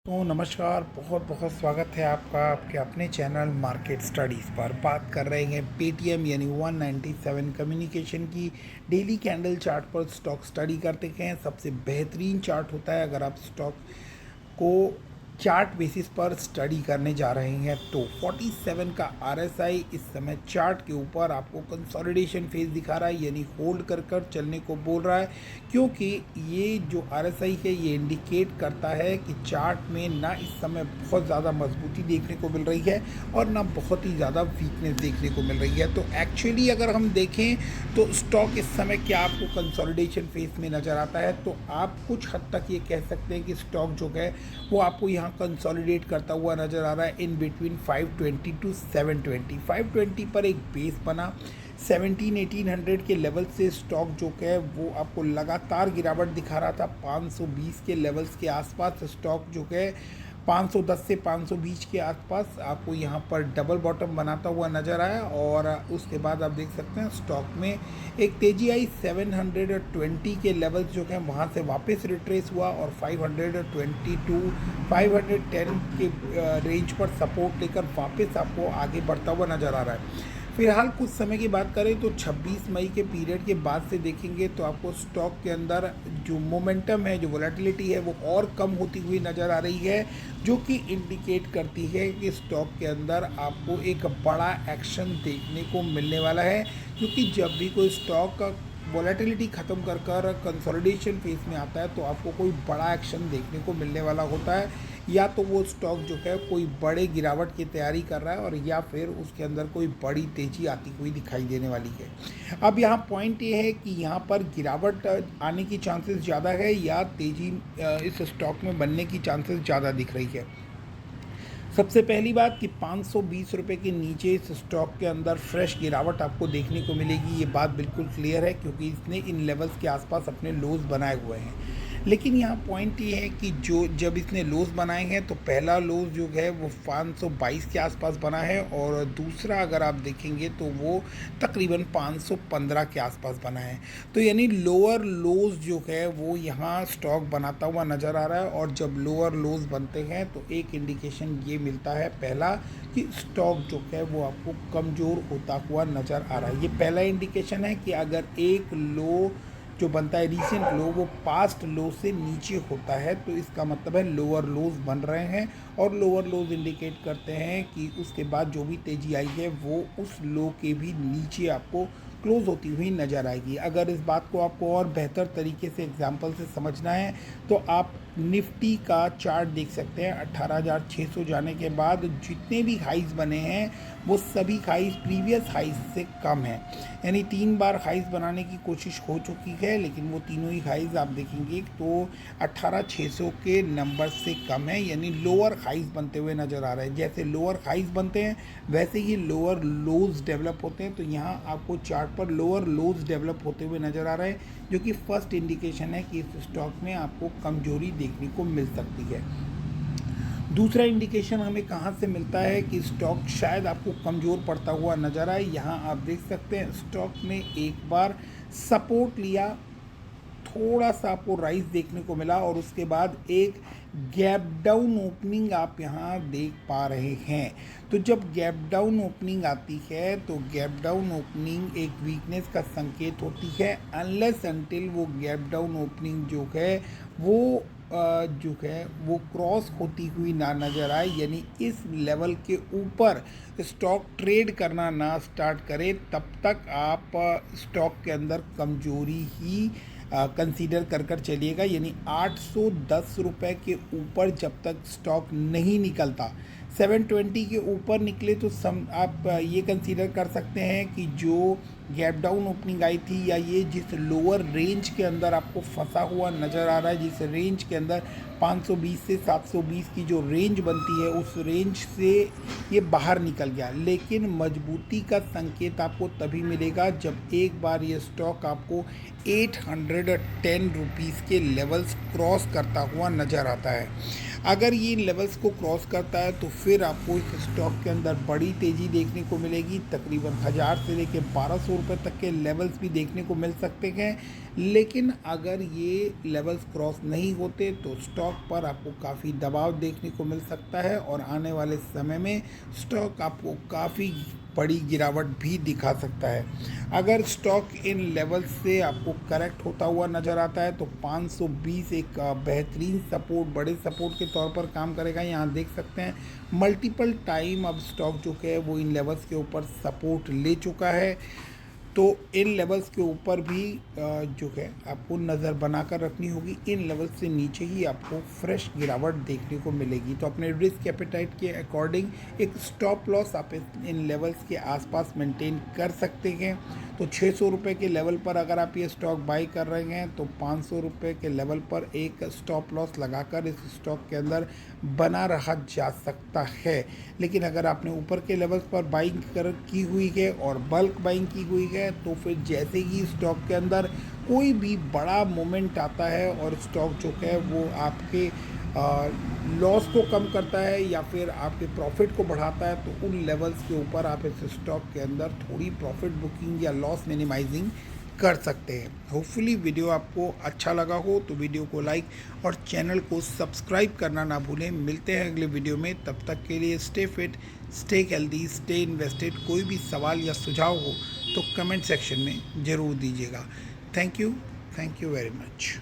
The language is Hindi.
तो नमस्कार, बहुत बहुत स्वागत है आपका आपके अपने चैनल मार्केट स्टडीज़ पर। बात कर रहे हैं पेटीएम यानी 197 कम्युनिकेशन की डेली कैंडल चार्ट पर स्टॉक स्टडी करते हैं। सबसे बेहतरीन चार्ट होता है अगर आप स्टॉक को चार्ट बेसिस पर स्टडी करने जा रहे हैं तो 47 का आरएसआई इस समय चार्ट के ऊपर आपको कंसोलिडेशन फेज दिखा रहा है, यानी होल्ड कर कर चलने को बोल रहा है, क्योंकि ये जो आरएसआई है ये इंडिकेट करता है कि चार्ट में ना इस समय बहुत ज़्यादा मजबूती देखने को मिल रही है और ना बहुत ही ज़्यादा वीकनेस देखने को मिल रही है। तो एक्चुअली अगर हम देखें तो स्टॉक इस समय क्या आपको कंसोलिडेशन फेज में नज़र आता है, तो आप कुछ हद तक ये कह सकते हैं कि स्टॉक जो है वो आपको यहाँ कंसोलिडेट करता हुआ नज़र आ रहा है इन बिटवीन 520 टू 720। 520 पर एक बेस बना, 17-1800 के लेवल से स्टॉक जो है वो आपको लगातार गिरावट दिखा रहा था। 520 के लेवल्स के आसपास स्टॉक जो है 510 से 520 के आसपास आपको यहाँ पर डबल बॉटम बनाता हुआ नज़र आया और उसके बाद आप देख सकते हैं स्टॉक में एक तेज़ी आई। 720 के लेवल्स जो हैं वहाँ से वापस रिट्रेस हुआ और 520 टू 510 के रेंज पर सपोर्ट लेकर वापस आपको आगे बढ़ता हुआ नज़र आ रहा है। फिलहाल कुछ समय की बात करें तो 26 मई के पीरियड के बाद से देखेंगे तो आपको स्टॉक के अंदर जो मोमेंटम है, जो वोलेटिलिटी है वो और कम होती हुई नज़र आ रही है, जो कि इंडिकेट करती है कि स्टॉक के अंदर आपको एक बड़ा एक्शन देखने को मिलने वाला है। क्योंकि जब भी कोई स्टॉक वोलेटिलिटी ख़त्म कर कर कंसोलिडेशन फेज में आता है तो आपको कोई बड़ा एक्शन देखने को मिलने वाला होता है, या तो वो स्टॉक जो है कोई बड़े गिरावट की तैयारी कर रहा है और या फिर उसके अंदर कोई बड़ी तेज़ी आती हुई दिखाई देने वाली है। अब यहाँ पॉइंट ये है कि यहाँ पर गिरावट आने की चांसेस ज़्यादा है या तेज़ी इस स्टॉक में बनने की चांसेस ज़्यादा दिख रही है। सबसे पहली बात कि 520 रुपये के नीचे इस स्टॉक के अंदर फ्रेश गिरावट आपको देखने को मिलेगी, ये बात बिल्कुल क्लियर है, क्योंकि इसने इन लेवल्स के आसपास अपने लोज बनाए हुए हैं। लेकिन यहाँ पॉइंट ये है कि जो जब इसने लोज बनाए हैं तो पहला लोज जो है वो 522 के आसपास बना है और दूसरा अगर आप देखेंगे तो वो तकरीबन 515 के आसपास बना है। तो यानी लोअर लोज जो है वो यहाँ स्टॉक बनाता हुआ नज़र आ रहा है और जब लोअर लोज बनते हैं तो एक इंडिकेशन ये मिलता है पहला कि स्टॉक जो है वो आपको कमज़ोर होता हुआ नज़र आ रहा है। ये पहला इंडिकेशन है कि अगर एक लो जो बनता है रीसेंट लो वो पास्ट लो से नीचे होता है तो इसका मतलब है लोअर लोज बन रहे हैं और लोअर लोज इंडिकेट करते हैं कि उसके बाद जो भी तेज़ी आई है वो उस लो के भी नीचे आपको क्लोज होती हुई नज़र आएगी। अगर इस बात को आपको और बेहतर तरीके से एग्जांपल से समझना है तो आप निफ्टी का चार्ट देख सकते हैं। 18,600 जाने के बाद जितने भी हाइज बने हैं वो सभी हाइज प्रीवियस हाइज से कम है, यानी 3 बार हाइज बनाने की कोशिश हो चुकी है लेकिन वो तीनों ही हाइज आप देखेंगे तो 18,600 के नंबर से कम है, यानी लोअर हाइज बनते हुए नज़र आ रहे हैं। जैसे लोअर हाइज बनते हैं वैसे ही लोअर लोज डेवलप होते हैं, तो यहाँ आपको चार्ट पर लोअर लोज डेवलप होते हुए नज़र आ रहे हैं, जो कि फर्स्ट इंडिकेशन है कि इस स्टॉक में आपको कमजोरी देखने को मिल सकती है। दूसरा इंडिकेशन हमें कहाँ से मिलता है कि स्टॉक शायद आपको कमज़ोर पड़ता हुआ नज़र आए। यहाँ आप देख सकते हैं स्टॉक ने एक बार सपोर्ट लिया, थोड़ा सा आपको राइज देखने को मिला और उसके बाद एक गैप डाउन ओपनिंग आप यहाँ देख पा रहे हैं। तो जब गैप डाउन ओपनिंग आती है तो गैप डाउन ओपनिंग एक वीकनेस का संकेत होती है, अनलेस अनटिल वो गैप डाउन ओपनिंग जो है वो जो है वो क्रॉस होती हुई ना नज़र आए, यानी इस लेवल के ऊपर स्टॉक ट्रेड करना ना स्टार्ट करे, तब तक आप स्टॉक के अंदर कमजोरी ही कंसीडर कर कर चलिएगा। यानी 810 रुपये के ऊपर जब तक स्टॉक नहीं निकलता, 720 के ऊपर निकले तो आप ये कंसीडर कर सकते हैं कि जो गैप डाउन ओपनिंग आई थी या ये जिस लोअर रेंज के अंदर आपको फंसा हुआ नज़र आ रहा है, जिस रेंज के अंदर 520 से 720 की जो रेंज बनती है उस रेंज से ये बाहर निकल गया। लेकिन मजबूती का संकेत आपको तभी मिलेगा जब एक बार ये स्टॉक आपको 810 रुपीज़ के लेवल्स क्रॉस करता हुआ नज़र आता है। अगर ये इन लेवल्स को क्रॉस करता है तो फिर आपको इस स्टॉक के अंदर बड़ी तेज़ी देखने को मिलेगी। तकरीबन 1000 से लेकर 1200 रुपये तक के लेवल्स भी देखने को मिल सकते हैं। लेकिन अगर ये लेवल्स क्रॉस नहीं होते तो स्टॉक पर आपको काफ़ी दबाव देखने को मिल सकता है और आने वाले समय में स्टॉक आपको काफ़ी बड़ी गिरावट भी दिखा सकता है। अगर स्टॉक इन लेवल्स से आपको करेक्ट होता हुआ नज़र आता है तो 520 एक बेहतरीन सपोर्ट, बड़े सपोर्ट के तौर पर काम करेगा। यहाँ देख सकते हैं मल्टीपल टाइम अब स्टॉक जो है वो इन लेवल्स के ऊपर सपोर्ट ले चुका है। तो इन लेवल्स के ऊपर भी जो है आपको नज़र बनाकर रखनी होगी। इन लेवल्स से नीचे ही आपको फ्रेश गिरावट देखने को मिलेगी। तो अपने रिस्क एपेटाइट के अकॉर्डिंग एक स्टॉप लॉस आप इन लेवल्स के आसपास मेंटेन कर सकते हैं। तो 600 रुपये के लेवल पर अगर आप ये स्टॉक बाई कर रहे हैं तो 500 रुपये के लेवल पर एक स्टॉप लॉस लगाकर इस स्टॉक के अंदर बना रहा जा सकता है। लेकिन अगर आपने ऊपर के लेवल्स पर बाइंग की हुई है और बल्क बाइंग की हुई है तो फिर जैसे ही स्टॉक के अंदर कोई भी बड़ा मोमेंट आता है और स्टॉक जो है वो आपके लॉस को कम करता है या फिर आपके प्रॉफिट को बढ़ाता है तो उन लेवल्स के ऊपर आप इस स्टॉक के अंदर थोड़ी प्रॉफिट बुकिंग या लॉस मिनिमाइजिंग कर सकते हैं। होपफुली वीडियो आपको अच्छा लगा हो तो वीडियो को लाइक और चैनल को सब्सक्राइब करना ना भूलें। मिलते हैं अगले वीडियो में, तब तक के लिए stay fit, stay healthy, stay invested. कोई भी सवाल या सुझाव हो तो कमेंट सेक्शन में ज़रूर दीजिएगा। Thank you very much.